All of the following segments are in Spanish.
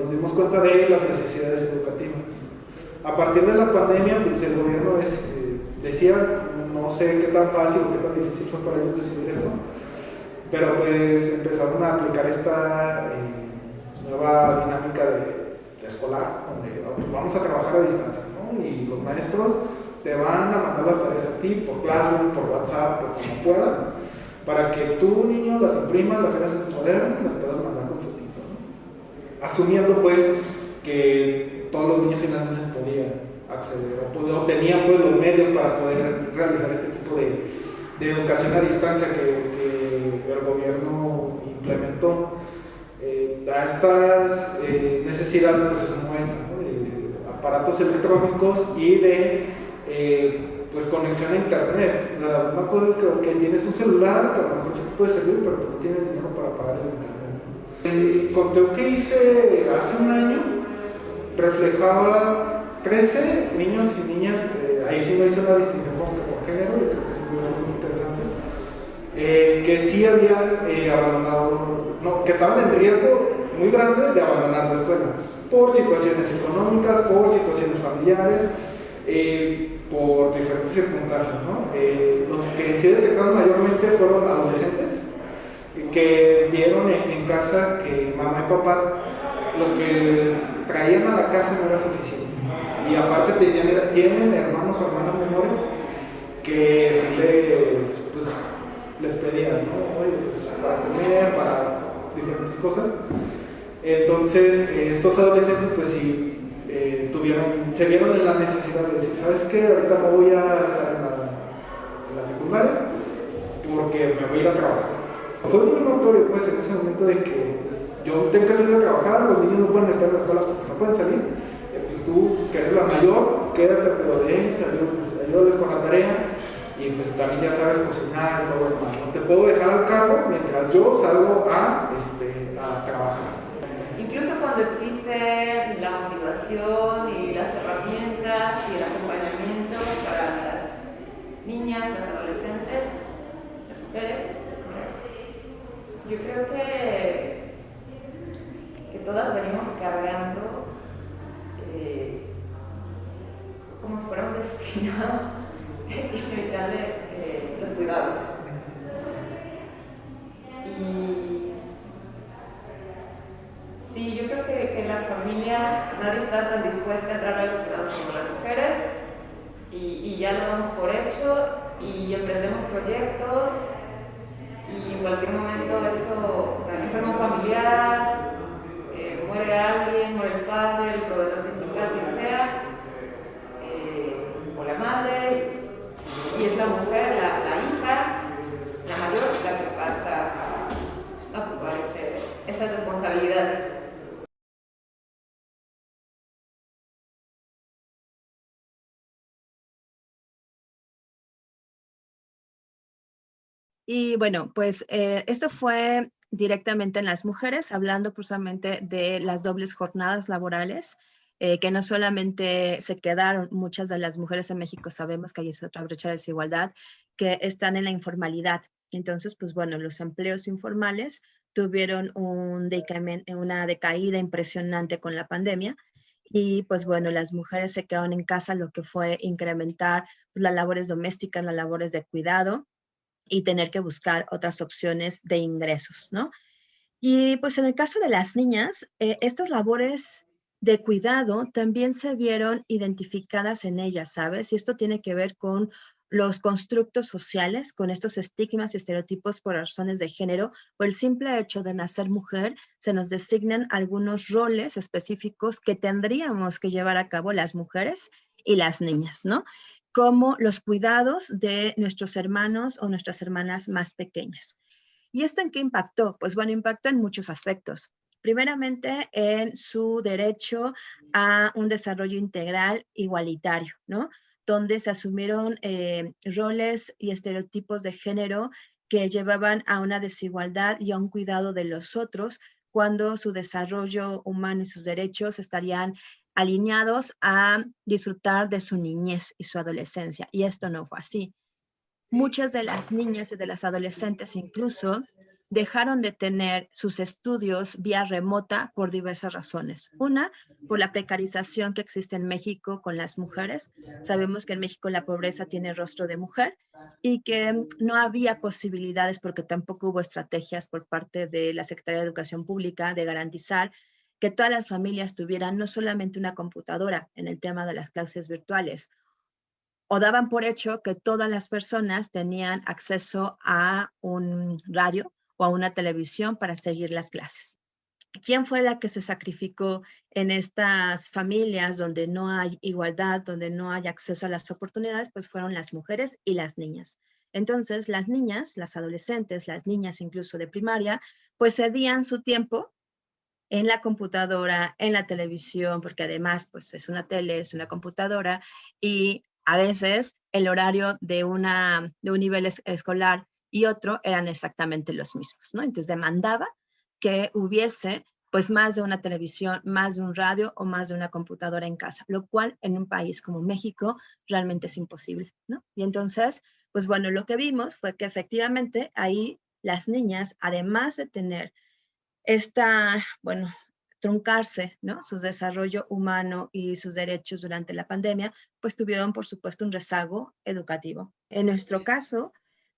nos dimos cuenta de las necesidades educativas. A partir de la pandemia, pues el gobierno decía, no sé qué tan fácil o qué tan difícil fue para ellos decidir esto, pero pues empezaron a aplicar esta nueva dinámica de escolar, donde pues vamos a trabajar a distancia, ¿no? Y los maestros te van a mandar las tareas a ti por Classroom, por WhatsApp, por como puedan, para que tú, niño, las imprimas, las hagas en tu cuaderno y las puedas mandar con fotito, ¿no? Asumiendo pues que todos los niños y las niñas podían acceder o tenían pues los medios para poder realizar este tipo de educación a distancia que el gobierno implementó. A estas necesidades pues se sumó esta, ¿no? De aparatos electrónicos y de pues conexión a internet. Una cosa es que tienes un celular que a lo mejor sí te puede servir, pero no tienes dinero para pagar el internet, ¿no? El conteo que hice hace un año reflejaba 13 niños y niñas, ahí sí no hice una distinción como que por género, yo creo que sí puede ser muy interesante, que sí habían abandonado, no, que estaban en riesgo muy grande de abandonar la escuela, por situaciones económicas, por situaciones familiares, por diferentes circunstancias, ¿no? Los que sí detectaron mayormente fueron adolescentes, que vieron en casa que mamá y papá lo que traían a la casa no era suficiente. Y aparte tienen hermanos o hermanas menores que sí les pedían, ¿no? Oye, pues para comer, para diferentes cosas. Entonces, estos adolescentes, pues sí, se vieron en la necesidad de decir, ¿sabes qué? Ahorita no voy a estar en la secundaria porque me voy a ir a trabajar. Fue muy notorio, pues, en ese momento de que pues, yo tengo que salir a trabajar, los niños no pueden estar en la escuela porque no pueden salir. Pues tú, que eres la mayor, quédate, pero de ellos, ayúdales con la tarea y pues también ya sabes cocinar y todo lo demás. No te puedo dejar al cargo mientras yo salgo a trabajar. Incluso cuando existe la motivación y las herramientas y el acompañamiento para las niñas, las adolescentes, las mujeres, yo creo que todas venimos cargando como si fuera un destino inevitable los cuidados. Y sí, yo creo que en las familias nadie está tan dispuesta a entrar a los cuidados como las mujeres y ya lo damos por hecho y emprendemos proyectos y en cualquier momento eso, o sea, enfermo familiar, muere alguien, muere el padre, el proveedor principal, quien sea, o la madre, y es la mujer, la hija, la mayor, la que pasa a ocupar esas responsabilidades. Y bueno, pues esto fue directamente en las mujeres, hablando precisamente de las dobles jornadas laborales, que no solamente se quedaron, muchas de las mujeres en México sabemos que hay otra brecha de desigualdad, que están en la informalidad. Entonces, pues bueno, los empleos informales tuvieron una decaída impresionante con la pandemia. Y pues bueno, las mujeres se quedaron en casa, lo que fue incrementar pues, las labores domésticas, las labores de cuidado y tener que buscar otras opciones de ingresos, ¿no? Y pues en el caso de las niñas, estas labores de cuidado también se vieron identificadas en ellas, ¿sabes? Y esto tiene que ver con los constructos sociales, con estos estigmas y estereotipos por razones de género. Por el simple hecho de nacer mujer, se nos designan algunos roles específicos que tendríamos que llevar a cabo las mujeres y las niñas, ¿no? Como los cuidados de nuestros hermanos o nuestras hermanas más pequeñas. ¿Y esto en qué impactó? Pues bueno, impactó en muchos aspectos. Primeramente, en su derecho a un desarrollo integral igualitario, ¿no? Donde se asumieron roles y estereotipos de género que llevaban a una desigualdad y a un cuidado de los otros, cuando su desarrollo humano y sus derechos estarían alineados a disfrutar de su niñez y su adolescencia. Y esto no fue así. Muchas de las niñas y de las adolescentes incluso dejaron de tener sus estudios vía remota por diversas razones. Una, por la precarización que existe en México con las mujeres. Sabemos que en México la pobreza tiene rostro de mujer y que no había posibilidades, porque tampoco hubo estrategias por parte de la Secretaría de Educación Pública de garantizar que todas las familias tuvieran no solamente una computadora en el tema de las clases virtuales, o daban por hecho que todas las personas tenían acceso a un radio o a una televisión para seguir las clases. ¿Quién fue la que se sacrificó en estas familias donde no hay igualdad, donde no hay acceso a las oportunidades? Pues fueron las mujeres y las niñas. Entonces, las niñas, las adolescentes, las niñas incluso de primaria, pues cedían su tiempo en la computadora, en la televisión, porque además pues es una tele, es una computadora, y a veces el horario de un nivel escolar y otro eran exactamente los mismos, ¿no? Entonces demandaba que hubiese pues más de una televisión, más de un radio o más de una computadora en casa, lo cual en un país como México realmente es imposible, ¿no? Y entonces, pues bueno, lo que vimos fue que efectivamente ahí las niñas, además de tener truncarse, ¿no? Su desarrollo humano y sus derechos durante la pandemia, pues tuvieron, por supuesto, un rezago educativo. En nuestro caso,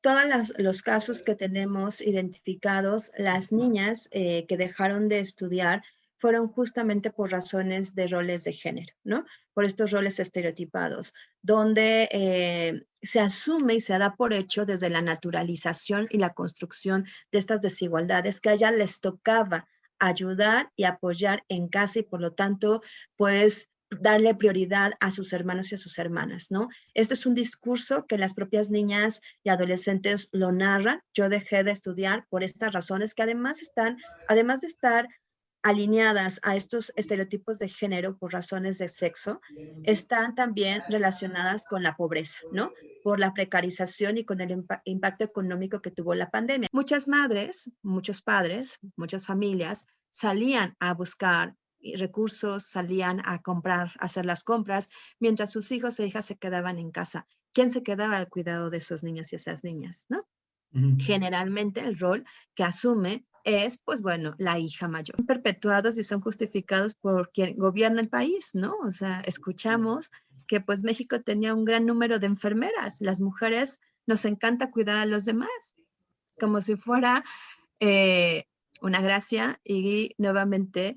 todos los casos que tenemos identificados, las niñas que dejaron de estudiar fueron justamente por razones de roles de género, ¿no? Por estos roles estereotipados, donde se asume y se da por hecho desde la naturalización y la construcción de estas desigualdades que a ellas les tocaba ayudar y apoyar en casa y por lo tanto, pues darle prioridad a sus hermanos y a sus hermanas, ¿no? Este es un discurso que las propias niñas y adolescentes lo narran. Yo dejé de estudiar por estas razones que además de estar alineadas a estos estereotipos de género por razones de sexo, están también relacionadas con la pobreza, ¿no? Por la precarización y con el impacto económico que tuvo la pandemia. Muchas madres, muchos padres, muchas familias salían a buscar recursos, salían a comprar, a hacer las compras, mientras sus hijos e hijas se quedaban en casa. ¿Quién se quedaba al cuidado de esos niños y esas niñas, no? Generalmente el rol que asume es, pues bueno, la hija mayor. Son perpetuados y son justificados por quien gobierna el país, ¿no? O sea, escuchamos que pues México tenía un gran número de enfermeras. Las mujeres nos encanta cuidar a los demás, como si fuera una gracia y nuevamente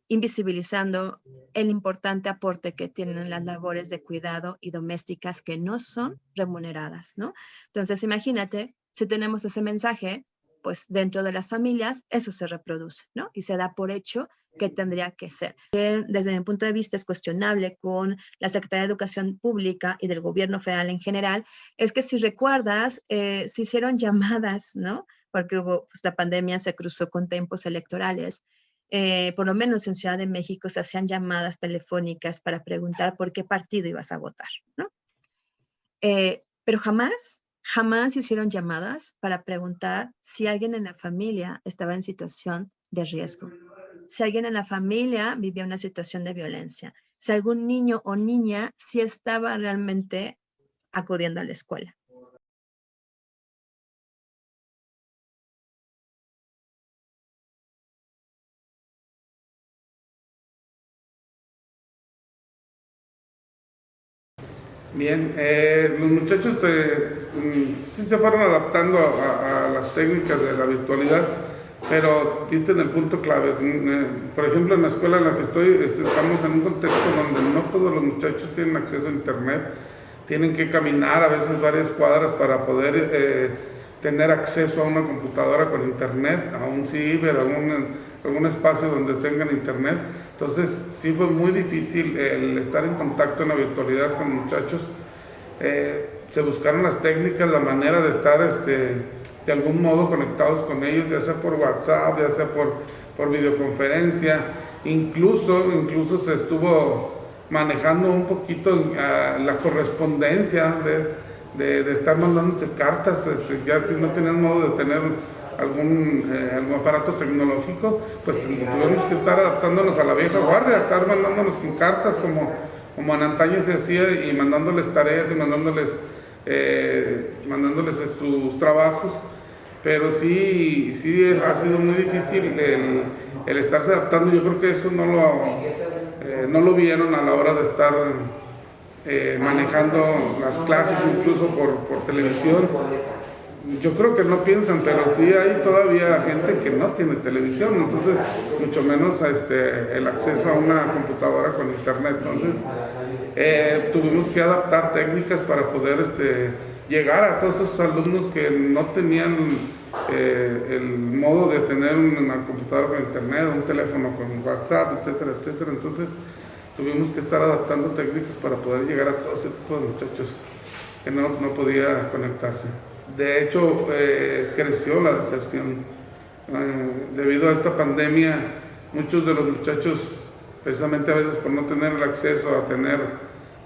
invisibilizando el importante aporte que tienen las labores de cuidado y domésticas que no son remuneradas, ¿no? Entonces, imagínate, si tenemos ese mensaje, pues dentro de las familias eso se reproduce, ¿no? Y se da por hecho que tendría que ser. Desde mi punto de vista es cuestionable con la Secretaría de Educación Pública y del gobierno federal en general, es que si recuerdas, se hicieron llamadas, ¿no? Porque pues, la pandemia se cruzó con tiempos electorales. Por lo menos en Ciudad de México se hacían llamadas telefónicas para preguntar por qué partido ibas a votar, ¿no? Pero jamás hicieron llamadas para preguntar si alguien en la familia estaba en situación de riesgo, si alguien en la familia vivía una situación de violencia, si algún niño o niña sí estaba realmente acudiendo a la escuela. Bien, los muchachos sí se fueron adaptando a las técnicas de la virtualidad, pero diste en el punto clave. Por ejemplo, en la escuela en la que estoy, estamos en un contexto donde no todos los muchachos tienen acceso a internet, tienen que caminar a veces varias cuadras para poder tener acceso a una computadora con internet, a un ciber, a algún espacio donde tengan internet. Entonces sí fue muy difícil el estar en contacto en la virtualidad con muchachos. Se buscaron las técnicas, la manera de estar de algún modo conectados con ellos, ya sea por WhatsApp, ya sea por videoconferencia. Incluso se estuvo manejando un poquito la correspondencia de estar mandándose cartas, ya si no tenían modo de tener algún aparato tecnológico, pues tuvimos que estar adaptándonos a la vieja guardia, estar mandándonos con cartas como en antaño se hacía y mandándoles tareas y mandándoles sus trabajos. pero sí ha sido muy difícil el estarse adaptando. Yo creo que eso no lo vieron a la hora de estar manejando las clases, incluso por televisión. Yo creo que no piensan, pero sí hay todavía gente que no tiene televisión, entonces mucho menos el acceso a una computadora con internet. Entonces tuvimos que adaptar técnicas para poder llegar a todos esos alumnos que no tenían el modo de tener una computadora con internet, un teléfono con WhatsApp, etcétera, etcétera. Entonces tuvimos que estar adaptando técnicas para poder llegar a todo ese tipo de muchachos que no podía conectarse. De hecho, creció la deserción. Debido a esta pandemia, muchos de los muchachos, precisamente a veces por no tener el acceso a tener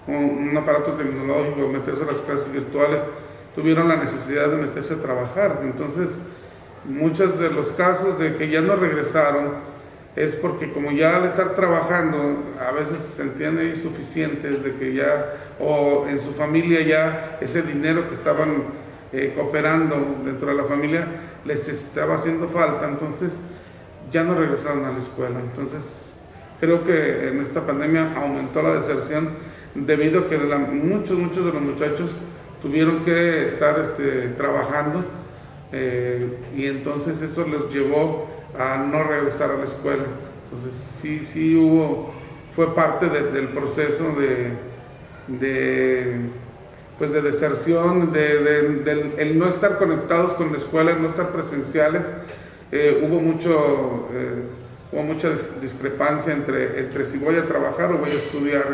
un aparato tecnológico, meterse a las clases virtuales, tuvieron la necesidad de meterse a trabajar. Entonces, muchos de los casos de que ya no regresaron es porque como ya al estar trabajando a veces se sentían insuficientes, de que ya, o en su familia ya ese dinero que estaban cooperando dentro de la familia les estaba haciendo falta, entonces ya no regresaron a la escuela. Entonces creo que en esta pandemia aumentó la deserción debido a que muchos de los muchachos tuvieron que estar trabajando y entonces eso les llevó a no regresar a la escuela. Entonces sí fue parte del proceso de deserción, el no estar conectados con la escuela, el no estar presenciales. Hubo mucha discrepancia entre si voy a trabajar o voy a estudiar.